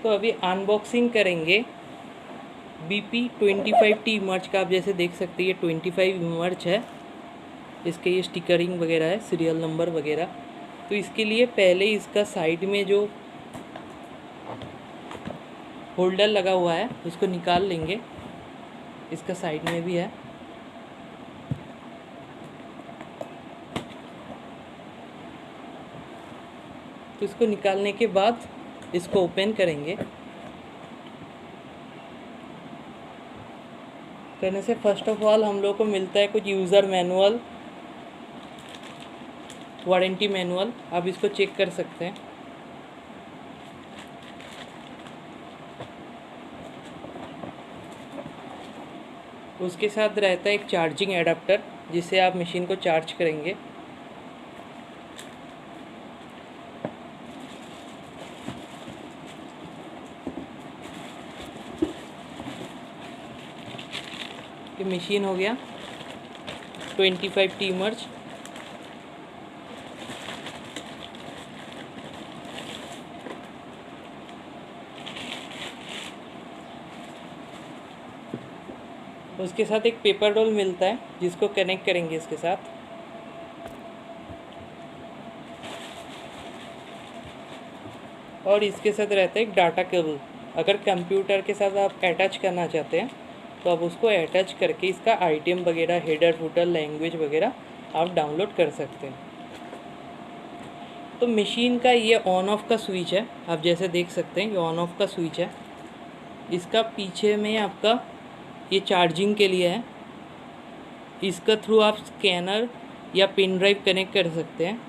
तो अभी अनबॉक्सिंग करेंगे BP25T मर्च का। आप जैसे देख सकते हैं ये 25 मर्च है, इसके ये स्टिकरिंग वगैरह है, सीरियल नंबर वगैरह। तो इसके लिए पहले इसका साइड में जो होल्डर लगा हुआ है उसको निकाल लेंगे, इसका साइड में भी है। तो इसको निकालने के बाद इसको ओपन करेंगे। करने से फर्स्ट ऑफ ऑल हम लोग को मिलता है कुछ यूज़र मैनुअल, वारंटी मैनुअल। आप इसको चेक कर सकते हैं। उसके साथ रहता है एक चार्जिंग एडाप्टर, जिससे आप मशीन को चार्ज करेंगे। ये मशीन हो गया 25T मर्च। उसके साथ एक पेपर रोल मिलता है जिसको कनेक्ट करेंगे इसके साथ। और इसके साथ रहता है एक डाटा केबल। अगर कंप्यूटर के साथ आप अटैच करना चाहते हैं तो आप उसको अटैच करके इसका आइटम वगैरह, हेडर फुटर, लैंग्वेज वगैरह आप डाउनलोड कर सकते हैं। तो मशीन का ये ऑन ऑफ का स्विच है, आप जैसे देख सकते हैं ये ऑन ऑफ का स्विच है। इसका पीछे में आपका ये चार्जिंग के लिए है, इसका थ्रू आप स्कैनर या पेन ड्राइव कनेक्ट कर सकते हैं।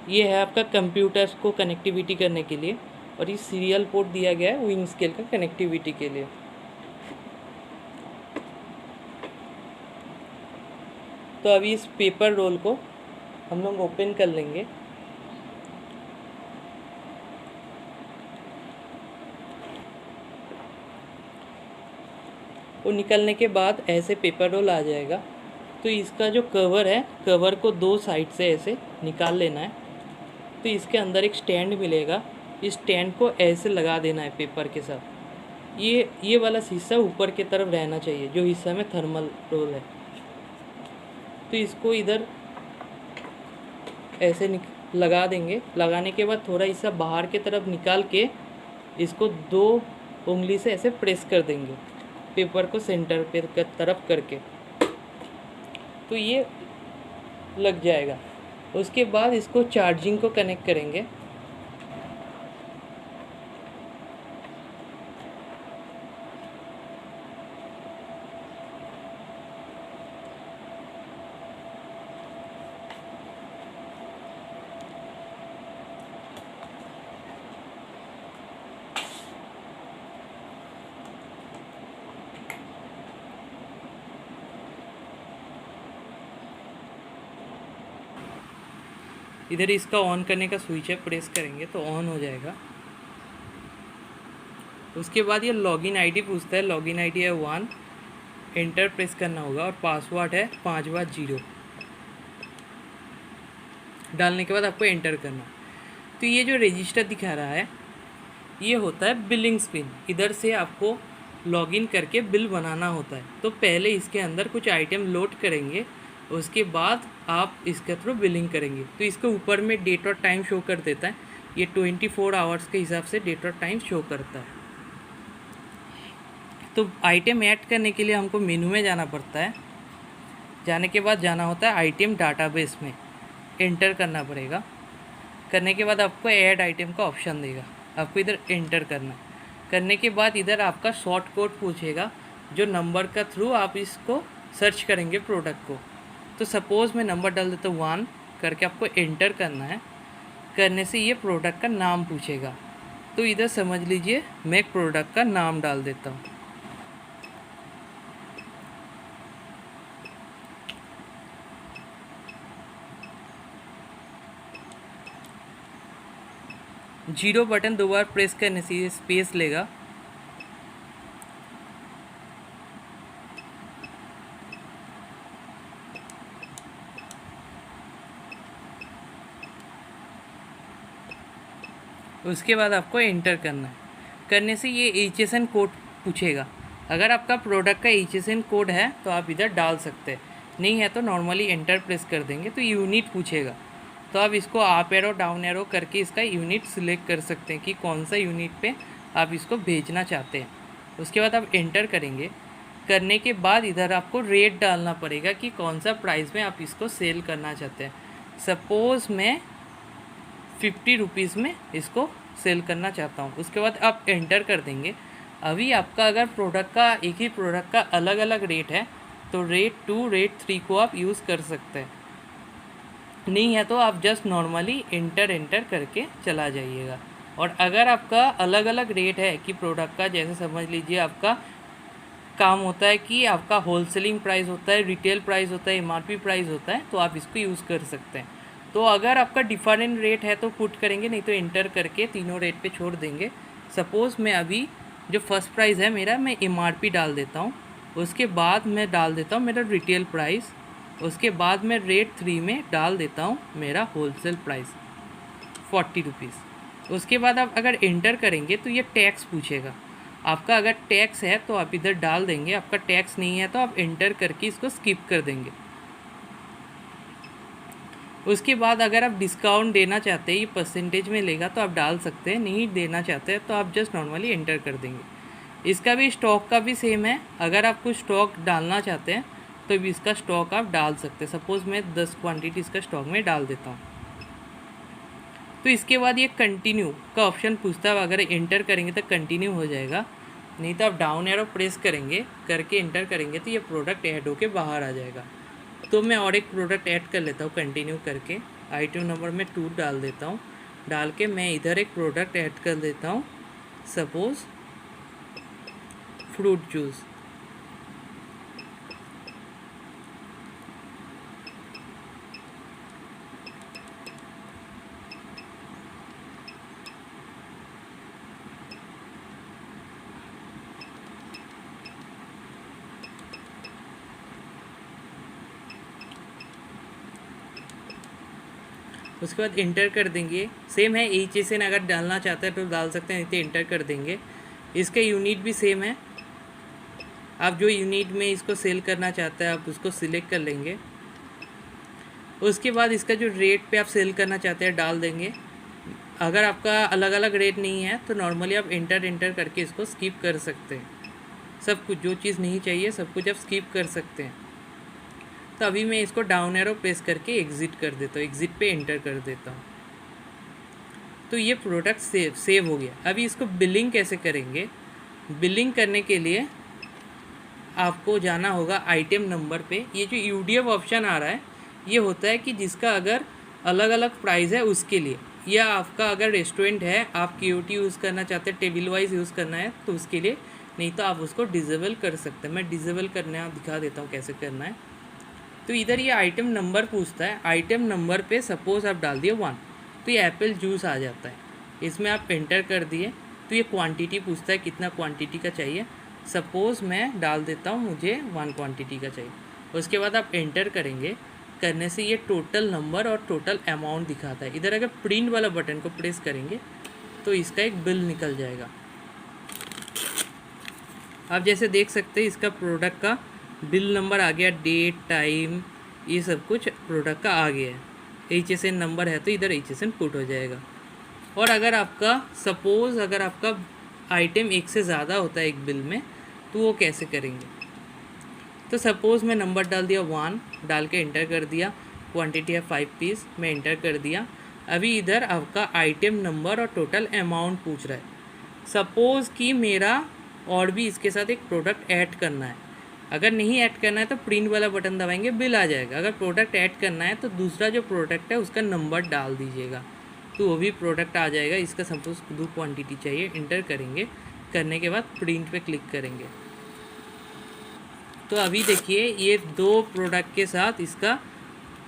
ये है आपका कंप्यूटर्स को कनेक्टिविटी करने के लिए, और ये सीरियल पोर्ट दिया गया है विंग स्केल का कनेक्टिविटी के लिए। तो अभी इस पेपर रोल को हम लोग ओपन कर लेंगे। वो निकलने के बाद ऐसे पेपर रोल आ जाएगा। तो इसका जो कवर है, कवर को दो साइड से ऐसे निकाल लेना है। तो इसके अंदर एक स्टैंड मिलेगा, इस स्टैंड को ऐसे लगा देना है पेपर के साथ। ये वाला हिस्सा ऊपर की तरफ रहना चाहिए, जो हिस्सा में थर्मल रोल है। तो इसको इधर ऐसे लगा देंगे। लगाने के बाद थोड़ा हिस्सा बाहर की तरफ निकाल के इसको दो उंगली से ऐसे प्रेस कर देंगे पेपर को सेंटर पे तरफ करके, तो ये लग जाएगा। उसके बाद इसको चार्जिंग को कनेक्ट करेंगे। इधर इसका ऑन करने का स्विच है, प्रेस करेंगे तो ऑन हो जाएगा। उसके बाद ये लॉगिन आईडी पूछता है, लॉगिन आईडी है 1, एंटर प्रेस करना होगा, और पासवर्ड है 5 बार 0 डालने के बाद आपको एंटर करना। तो ये जो रजिस्टर दिखा रहा है ये होता है बिलिंग स्क्रीन। इधर से आपको लॉगिन करके बिल बनाना होता है। तो पहले इसके अंदर कुछ आइटम लोड करेंगे, उसके बाद आप इसके थ्रू बिलिंग करेंगे। तो इसके ऊपर में डेट और टाइम शो कर देता है, ये 24 आवर्स के हिसाब से डेट और टाइम शो करता है। तो आइटम ऐड करने के लिए हमको मेनू में जाना पड़ता है। जाने के बाद जाना होता है आइटम डाटाबेस में, एंटर करना पड़ेगा। करने के बाद आपको ऐड आइटम का ऑप्शन देगा, आपको इधर एंटर करना है। करने के बाद इधर आपका शॉर्ट कोड पूछेगा, जो नंबर का थ्रू आप इसको सर्च करेंगे प्रोडक्ट को। तो सपोज़ मैं नंबर डाल देता हूँ 1 करके, आपको एंटर करना है। करने से ये प्रोडक्ट का नाम पूछेगा। तो इधर समझ लीजिए मैं एक प्रोडक्ट का नाम डाल देता हूँ। जीरो बटन 2 बार प्रेस करने से ये स्पेस लेगा। उसके बाद आपको एंटर करना है। करने से ये HSN कोड पूछेगा। अगर आपका प्रोडक्ट का HSN कोड है तो आप इधर डाल सकते हैं, नहीं है तो नॉर्मली एंटर प्रेस कर देंगे तो यूनिट पूछेगा। तो आप इसको अप एरो डाउन एरो करके इसका यूनिट सिलेक्ट कर सकते हैं कि कौन सा यूनिट पे आप इसको भेजना चाहते हैं। उसके बाद आप एंटर करेंगे। करने के बाद इधर आपको रेट डालना पड़ेगा कि कौन सा प्राइस में आप इसको सेल करना चाहते हैं। सपोज़ मैं 50 रुपीज़ में इसको सेल करना चाहता हूँ। उसके बाद आप एंटर कर देंगे। अभी आपका अगर प्रोडक्ट का एक ही प्रोडक्ट का अलग अलग रेट है तो रेट 2 रेट 3 को आप यूज़ कर सकते हैं, नहीं है तो आप जस्ट नॉर्मली एंटर करके चला जाइएगा। और अगर आपका अलग अलग रेट है कि प्रोडक्ट का, जैसे समझ लीजिए आपका काम होता है कि आपका होलसेलिंग प्राइस होता है, रिटेल प्राइस होता है, MRP प्राइस होता है, तो आप इसको यूज़ कर सकते हैं। तो अगर आपका डिफरेंट रेट है तो पुट करेंगे, नहीं तो एंटर करके तीनों रेट पे छोड़ देंगे। सपोज़ मैं अभी जो फर्स्ट प्राइस है मेरा, मैं MRP डाल देता हूँ। उसके बाद मैं डाल देता हूँ मेरा रिटेल प्राइस। उसके बाद मैं रेट 3 में डाल देता हूँ मेरा होलसेल प्राइस 40 रुपीज़। उसके बाद आप अगर एंटर करेंगे तो ये टैक्स पूछेगा आपका। अगर टैक्स है तो आप इधर डाल देंगे, आपका टैक्स नहीं है तो आप एंटर करके इसको स्किप कर देंगे। उसके बाद अगर आप डिस्काउंट देना चाहते हैं, ये परसेंटेज में लेगा तो आप डाल सकते हैं, नहीं देना चाहते हैं तो आप जस्ट नॉर्मली एंटर कर देंगे। इसका भी स्टॉक का भी सेम है। अगर आप कुछ स्टॉक डालना चाहते हैं तो भी इसका स्टॉक आप डाल सकते हैं। सपोज़ मैं 10 क्वांटिटी इसका स्टॉक में डाल देता हूँ। तो इसके बाद ये कंटिन्यू का ऑप्शन पूछता है, अगर एंटर करेंगे तो कंटिन्यू हो जाएगा, नहीं तो आप डाउन एरो प्रेस करेंगे, करके एंटर करेंगे तो ये प्रोडक्ट ऐड होके बाहर आ जाएगा। तो मैं और एक प्रोडक्ट ऐड कर लेता हूँ कंटिन्यू करके। आइटम नंबर में 2 डाल देता हूँ। डाल के मैं इधर एक प्रोडक्ट ऐड कर देता हूँ, सपोज़ फ्रूट जूस। उसके बाद इंटर कर देंगे। सेम है, HSN अगर डालना चाहते हैं तो डाल सकते हैं, नहीं तो इंटर कर देंगे। इसका यूनिट भी सेम है, आप जो यूनिट में इसको सेल करना चाहते हैं आप उसको सिलेक्ट कर लेंगे। उसके बाद इसका जो रेट पे आप सेल करना चाहते हैं डाल देंगे। अगर आपका अलग अलग रेट नहीं है तो नॉर्मली आप एंटर करके इसको स्किप कर सकते हैं। सब कुछ जो चीज़ नहीं चाहिए सब कुछ आप स्किप कर सकते हैं। तो अभी मैं इसको डाउन एरो प्रेस करके एग्ज़िट कर देता हूँ, एग्ज़िट पे एंटर कर देता हूँ। तो ये प्रोडक्ट सेव हो गया। अभी इसको बिलिंग कैसे करेंगे? बिलिंग करने के लिए आपको जाना होगा आइटम नंबर पे। ये जो UDF ऑप्शन आ रहा है ये होता है कि जिसका अगर अलग अलग प्राइस है उसके लिए, या आपका अगर रेस्टोरेंट है आप KOT यूज़ करना चाहते हैं, टेबल वाइज यूज़ करना है तो उसके लिए, नहीं तो आप उसको डिसेबल कर सकते हैं। मैं डिसेबल करना दिखा देता हूँ कैसे करना है। तो इधर ये आइटम नंबर पूछता है। आइटम नंबर पे सपोज़ आप डाल दिए 1 तो ये एप्पल जूस आ जाता है। इसमें आप एंटर कर दिए तो ये क्वांटिटी पूछता है कितना क्वांटिटी का चाहिए। सपोज़ मैं डाल देता हूँ मुझे 1 क्वांटिटी का चाहिए। उसके बाद आप एंटर करेंगे, करने से ये टोटल नंबर और टोटल अमाउंट दिखाता है। इधर अगर प्रिंट वाला बटन को प्रेस करेंगे तो इसका एक बिल निकल जाएगा। आप जैसे देख सकते हैं इसका प्रोडक्ट का बिल नंबर आ गया, डेट टाइम ये सब कुछ प्रोडक्ट का आ गया है। HSN नंबर है तो इधर HSN पुट हो जाएगा। और अगर आपका सपोज़ अगर आपका आइटम एक से ज़्यादा होता है एक बिल में तो वो कैसे करेंगे? तो सपोज़ मैं नंबर डाल दिया 1, डाल के एंटर कर दिया। क्वांटिटी है 5 पीस, मैं एंटर कर दिया। अभी इधर आपका आइटम नंबर और टोटल अमाउंट पूछ रहा है। सपोज़ कि मेरा और भी इसके साथ एक प्रोडक्ट ऐड करना है। अगर नहीं ऐड करना है तो प्रिंट वाला बटन दबाएंगे, बिल आ जाएगा। अगर प्रोडक्ट ऐड करना है तो दूसरा जो प्रोडक्ट है उसका नंबर डाल दीजिएगा तो वो भी प्रोडक्ट आ जाएगा। इसका सपोज 2 क्वांटिटी चाहिए, इंटर करेंगे। करने के बाद प्रिंट पे क्लिक करेंगे तो अभी देखिए ये 2 प्रोडक्ट के साथ इसका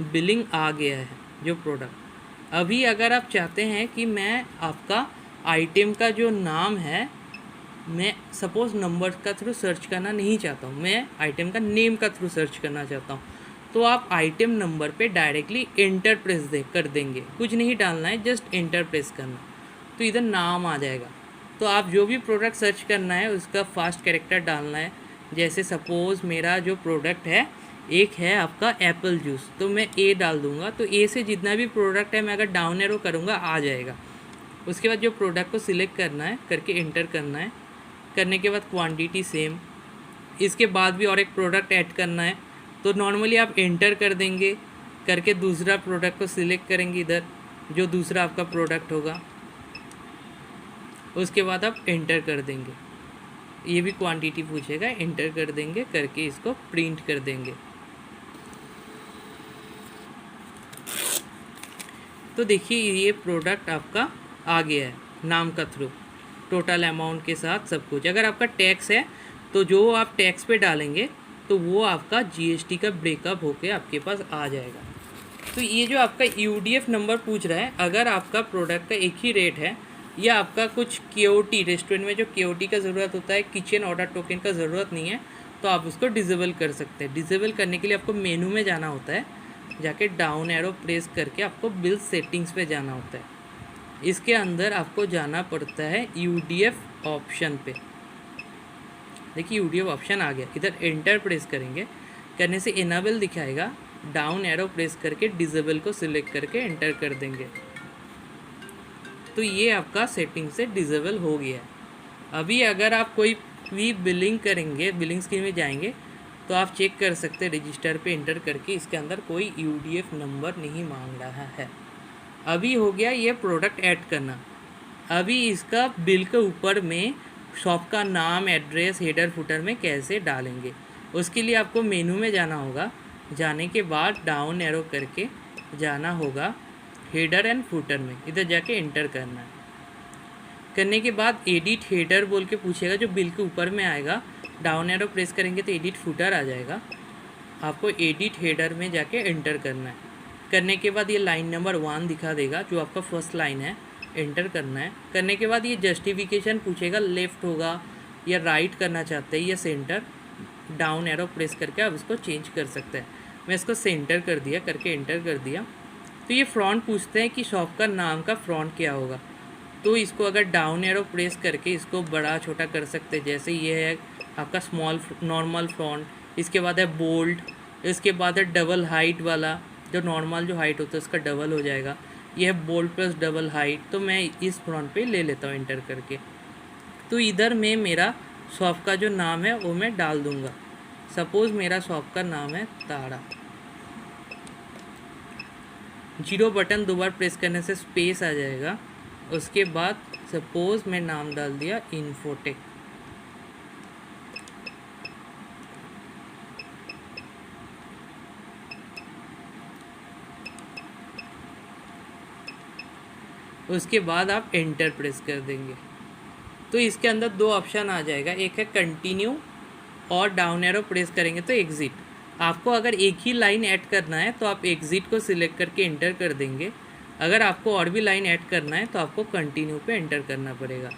बिलिंग आ गया है जो प्रोडक्ट। अभी अगर आप चाहते हैं कि मैं आपका आइटम का जो नाम है, मैं सपोज़ नंबर का थ्रू सर्च करना नहीं चाहता हूँ, मैं आइटम का नेम का थ्रू सर्च करना चाहता हूँ, तो आप आइटम नंबर पे डायरेक्टली एंटर प्रेस कर देंगे। कुछ नहीं डालना है, जस्ट एंटर प्रेस करना तो इधर नाम आ जाएगा। तो आप जो भी प्रोडक्ट सर्च करना है उसका फास्ट कैरेक्टर डालना है। जैसे सपोज़ मेरा जो प्रोडक्ट है एक है आपका एप्पल जूस, तो मैं ए डाल दूंगा, तो ए से जितना भी प्रोडक्ट है मैं अगर डाउन एरो करूँगा आ जाएगा। उसके बाद जो प्रोडक्ट को सिलेक्ट करना है करके इंटर करना है, करने के बाद क्वांटिटी सेम, इसके बाद भी और एक प्रोडक्ट ऐड करना है तो नॉर्मली आप इंटर कर देंगे, करके दूसरा प्रोडक्ट को सिलेक्ट करेंगे इधर जो दूसरा आपका प्रोडक्ट होगा, उसके बाद आप इंटर कर देंगे, ये भी क्वांटिटी पूछेगा, इंटर कर देंगे, करके इसको प्रिंट कर देंगे। तो देखिए ये प्रोडक्ट आपका आ गया है नाम का थ्रू, टोटल अमाउंट के साथ सब कुछ। अगर आपका टैक्स है तो जो आप टैक्स पे डालेंगे तो वो आपका जीएसटी का ब्रेकअप होके आपके पास आ जाएगा। तो ये जो आपका यूडीएफ नंबर पूछ रहा है, अगर आपका प्रोडक्ट का एक ही रेट है या आपका कुछ केओटी, रेस्टोरेंट में जो केओटी का ज़रूरत होता है, किचन ऑर्डर टोकन का ज़रूरत नहीं है, तो आप उसको डिसेबल कर सकते हैं। डिसेबल करने के लिए आपको मेनू में जाना होता है, जाके डाउन एरो प्रेस करके आपको बिल सेटिंग्स पे जाना होता है। इसके अंदर आपको जाना पड़ता है यूडीएफ ऑप्शन पे। देखिए यूडीएफ ऑप्शन आ गया, इधर एंटर प्रेस करेंगे, करने से इनेबल दिखाएगा, डाउन एरो प्रेस करके डिसेबल को सिलेक्ट करके एंटर कर देंगे, तो ये आपका सेटिंग से डिसेबल हो गया है। अभी अगर आप कोई भी बिलिंग करेंगे, बिलिंग स्क्रीन में जाएंगे तो आप चेक कर सकते हैं रजिस्टर पे एंटर करके इसके अंदर कोई यूडीएफ नंबर नहीं मांग रहा है। अभी हो गया ये प्रोडक्ट ऐड करना। अभी इसका बिल के ऊपर में शॉप का नाम, एड्रेस, हेडर फुटर में कैसे डालेंगे, उसके लिए आपको मेनू में जाना होगा। जाने के बाद डाउन एरो करके जाना होगा हेडर एंड फुटर में, इधर जाके एंटर करना है। करने के बाद एडिट हेडर बोल के पूछेगा जो बिल के ऊपर में आएगा, डाउन एरो प्रेस करेंगे तो एडिट फुटर आ जाएगा, आपको एडिट हेडर में जाके एंटर करना है। करने के बाद ये लाइन नंबर 1 दिखा देगा जो आपका फर्स्ट लाइन है, एंटर करना है। करने के बाद ये जस्टिफिकेशन पूछेगा, लेफ़्ट होगा या राइट करना चाहते हैं या सेंटर, डाउन एरो प्रेस करके आप इसको चेंज कर सकते हैं। मैं इसको सेंटर कर दिया, करके एंटर कर दिया। तो ये फ्रंट पूछते हैं कि शॉप का नाम का फ्रंट क्या होगा, तो इसको अगर डाउन एरो प्रेस करके इसको बड़ा छोटा कर सकते हैं। जैसे ये है आपका स्मॉल नॉर्मल फ्रंट, इसके बाद है बोल्ड, इसके बाद है डबल हाइट वाला, जो नॉर्मल जो हाइट होता है उसका डबल हो जाएगा, ये है बोल्ड प्लस डबल हाइट। तो मैं इस फ्रंट पे ले लेता हूँ एंटर करके। तो इधर में मेरा शॉप का जो नाम है वो मैं डाल दूँगा। सपोज़ मेरा शॉप का नाम है ताड़ा, 0 बटन 2 बार प्रेस करने से स्पेस आ जाएगा। उसके बाद सपोज़ मैं नाम डाल दिया इन्फोटेक। उसके बाद आप एंटर प्रेस कर देंगे तो इसके अंदर 2 ऑप्शन आ जाएगा, एक है कंटिन्यू और डाउन एरो प्रेस करेंगे तो एग्ज़िट। आपको अगर एक ही लाइन ऐड करना है तो आप एग्ज़िट को सिलेक्ट करके एंटर कर देंगे। अगर आपको और भी लाइन ऐड करना है तो आपको कंटिन्यू पे एंटर करना पड़ेगा।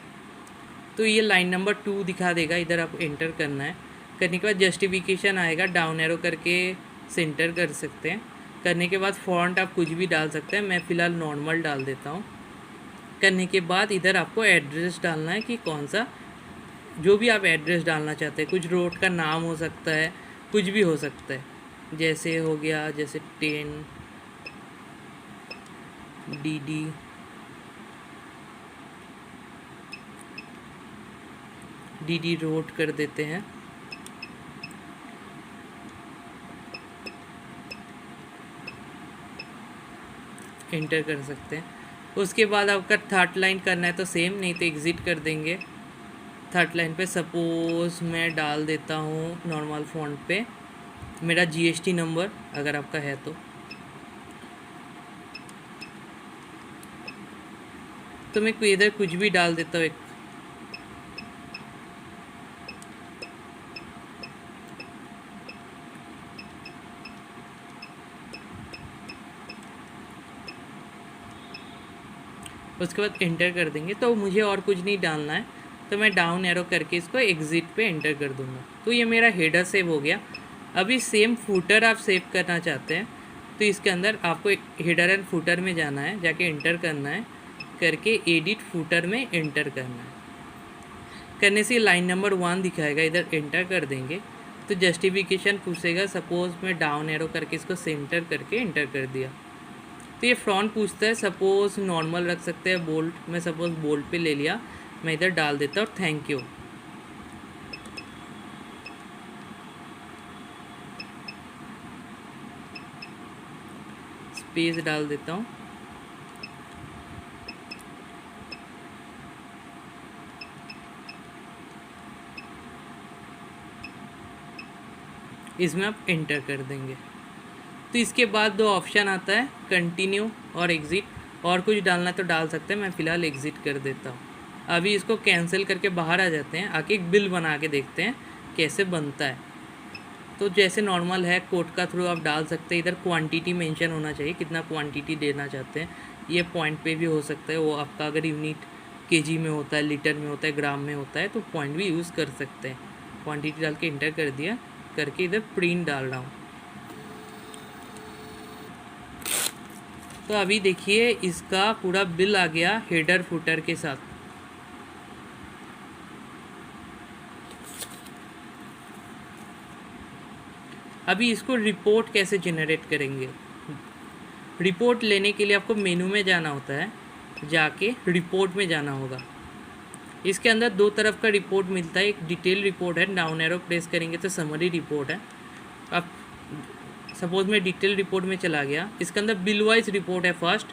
तो ये लाइन नंबर 2 दिखा देगा, इधर आपको एंटर करना है। करने के बाद जस्टिफिकेशन आएगा, डाउन एरो करके सेंटर कर सकते हैं। करने के बाद फॉन्ट आप कुछ भी डाल सकते हैं, मैं फ़िलहाल नॉर्मल डाल देता हूँ। करने के बाद इधर आपको एड्रेस डालना है कि कौन सा, जो भी आप एड्रेस डालना चाहते हैं, कुछ रोड का नाम हो सकता है, कुछ भी हो सकता है। जैसे हो गया, जैसे 10 DD रोड कर देते हैं। एंटर कर सकते हैं। उसके बाद आपका थर्ड लाइन करना है तो सेम, नहीं तो एग्ज़िट कर देंगे। थर्ड लाइन पे सपोज़ मैं डाल देता हूँ नॉर्मल फ़ॉन्ट पे मेरा जीएसटी नंबर, अगर आपका है तो मैं इधर कुछ भी डाल देता हूँ एक। उसके बाद एंटर कर देंगे। तो मुझे और कुछ नहीं डालना है तो मैं डाउन एरो करके इसको एग्ज़िट पे एंटर कर दूंगा। तो ये मेरा हेडर सेव हो गया। अभी सेम फूटर आप सेव करना चाहते हैं तो इसके अंदर आपको हेडर एंड फूटर में जाना है, जाके एंटर करना है, करके एडिट फूटर में एंटर करना है। करने से लाइन नंबर 1 दिखाएगा, इधर एंटर कर देंगे तो जस्टिफिकेशन पूछेगा। सपोज़ मैं डाउन एरो करके इसको सेंटर करके एंटर कर दिया तो ये फ्रॉन्ट पूछता है। सपोज़ नॉर्मल रख सकते हैं, बोल्ड, मैं सपोज़ बोल्ड पे ले लिया, मैं इधर डाल देता हूँ थैंक यू। स्पेस डाल देता हूँ। इसमें आप एंटर कर देंगे तो इसके बाद 2 ऑप्शन आता है, कंटिन्यू और एग्ज़िट। और कुछ डालना तो डाल सकते हैं, मैं फ़िलहाल एग्ज़िट कर देता हूँ। अभी इसको कैंसिल करके बाहर आ जाते हैं, आके एक बिल बना के देखते हैं कैसे बनता है। तो जैसे नॉर्मल है कोड का थ्रू आप डाल सकते हैं। इधर क्वांटिटी मेंशन होना चाहिए, कितना क्वांटिटी देना चाहते हैं। ये पॉइंट पे भी हो सकता है, वो आपका अगर यूनिट केजी में होता है, लीटर में होता है, ग्राम में होता है तो पॉइंट भी यूज़ कर सकते हैं। क्वांटिटी डाल के इंटर कर दिया, करके इधर प्रिंट डाल रहा हूँ। तो अभी देखिए इसका पूरा बिल आ गया हेडर फुटर के साथ। अभी इसको रिपोर्ट कैसे जनरेट करेंगे। रिपोर्ट लेने के लिए आपको मेनू में जाना होता है, जाके रिपोर्ट में जाना होगा। इसके अंदर 2 तरफ का रिपोर्ट मिलता है, एक डिटेल रिपोर्ट है, डाउन एरो प्रेस करेंगे तो समरी रिपोर्ट है। अब सपोज मैं डिटेल रिपोर्ट में चला गया, इसके अंदर बिल वाइज रिपोर्ट है फर्स्ट।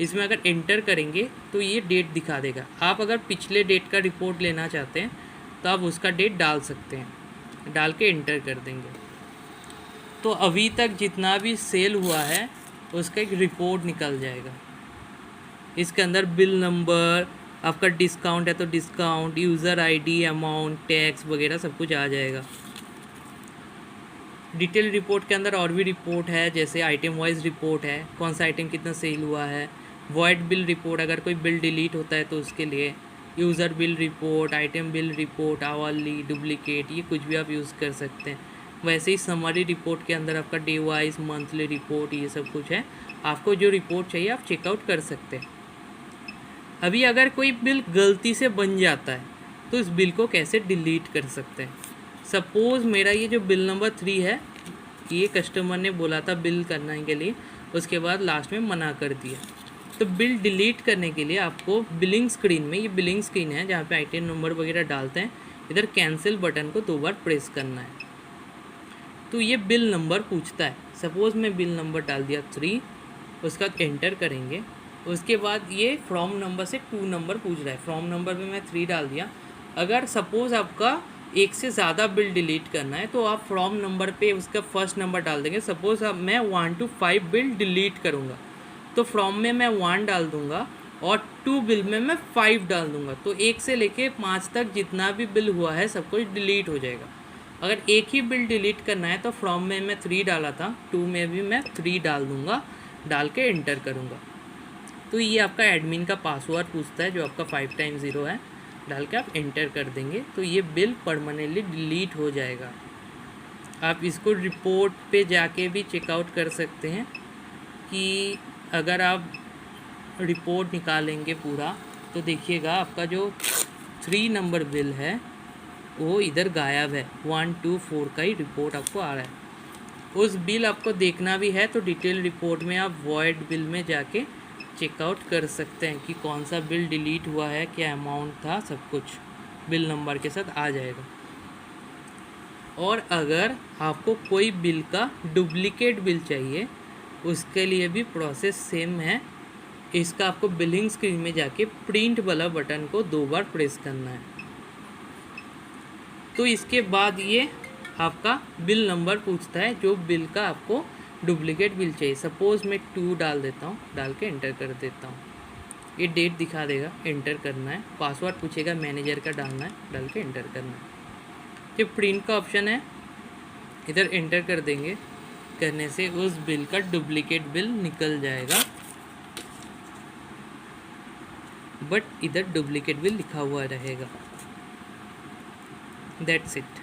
इसमें अगर एंटर करेंगे तो ये डेट दिखा देगा। आप अगर पिछले डेट का रिपोर्ट लेना चाहते हैं तो आप उसका डेट डाल सकते हैं, डाल के एंटर कर देंगे तो अभी तक जितना भी सेल हुआ है उसका एक रिपोर्ट निकल जाएगा। इसके अंदर बिल नंबर, आपका डिस्काउंट है तो discount, user ID, amount, tax वगैरह सब कुछ आ जाएगा। डिटेल रिपोर्ट के अंदर और भी रिपोर्ट है, जैसे आइटम वाइज रिपोर्ट है, कौन सा आइटम कितना सेल हुआ है। वॉइड बिल रिपोर्ट, अगर कोई बिल डिलीट होता है तो उसके लिए। User bill report, item bill report, hourly, duplicate, ये कुछ भी आप यूज़ कर सकते हैं। वैसे ही समरी रिपोर्ट के अंदर आपका डे वाइज, मंथली रिपोर्ट, ये सब कुछ है। आपको जो रिपोर्ट चाहिए आप चेकआउट कर सकते हैं। अभी अगर कोई बिल गलती से बन जाता है तो इस बिल को कैसे डिलीट कर सकते हैं। सपोज़ मेरा ये जो बिल नंबर 3 है, ये कस्टमर ने बोला था बिल करने के लिए, उसके बाद लास्ट में मना कर दिया। तो बिल डिलीट करने के लिए आपको बिलिंग स्क्रीन में, ये बिलिंग स्क्रीन है जहाँ पे आइटम नंबर वगैरह डालते हैं, इधर कैंसिल बटन को 2 बार प्रेस करना है। तो ये बिल नंबर पूछता है। सपोज़ मैं बिल नंबर डाल दिया 3, उसका एंटर करेंगे। उसके बाद ये फ्रॉम नंबर से 2 नंबर पूछ रहा है। फ्रॉम नंबर पे मैं 3 डाल दिया। अगर सपोज़ आपका एक से ज़्यादा बिल डिलीट करना है तो आप फ्रॉम नंबर पे उसका फर्स्ट नंबर डाल देंगे। सपोज़ अब मैं 1 to 5 बिल डिलीट करूँगा तो फ्रॉम में मैं 1 डाल दूँगा और 2 बिल में मैं 5 डाल दूँगा। तो 1 से लेके 5 तक जितना भी बिल हुआ है सब कुछ डिलीट हो जाएगा। अगर एक ही बिल डिलीट करना है तो फ्रॉम में मैं 3 डाला था, 2 में भी मैं 3 डाल दूँगा, डाल के एंटर करूँगा। तो ये आपका एडमिन का पासवर्ड पूछता है जो आपका 5 टाइम 0 है, डाल के आप एंटर कर देंगे तो ये बिल परमानेंटली डिलीट हो जाएगा। आप इसको रिपोर्ट पे जाके भी चेकआउट कर सकते हैं कि अगर आप रिपोर्ट निकालेंगे पूरा तो देखिएगा आपका जो 3 नंबर बिल है वो इधर गायब है। 1, 2, 4 का ही रिपोर्ट आपको आ रहा है। उस बिल आपको देखना भी है तो डिटेल रिपोर्ट में आप वॉइड बिल में जाके चेकआउट कर सकते हैं कि कौन सा बिल डिलीट हुआ है, क्या अमाउंट था, सब कुछ बिल नंबर के साथ आ जाएगा। और अगर आपको कोई बिल का डुप्लीकेट बिल चाहिए उसके लिए भी प्रोसेस सेम है। इसका आपको बिलिंग स्क्रीन में जाके प्रिंट वाला बटन को 2 बार प्रेस करना है। तो इसके बाद ये आपका बिल नंबर पूछता है जो बिल का आपको डुप्लीकेट बिल चाहिए। सपोज़ मैं 2 डाल देता हूँ, डाल के एंटर कर देता हूँ। ये डेट दिखा देगा, एंटर करना है। पासवर्ड पूछेगा, मैनेजर का डालना है, डाल के एंटर करना है। ये प्रिंट का ऑप्शन है, इधर एंटर कर देंगे। करने से उस बिल का डुप्लीकेट बिल निकल जाएगा, बट इधर डुप्लीकेट बिल लिखा हुआ रहेगा। That's it.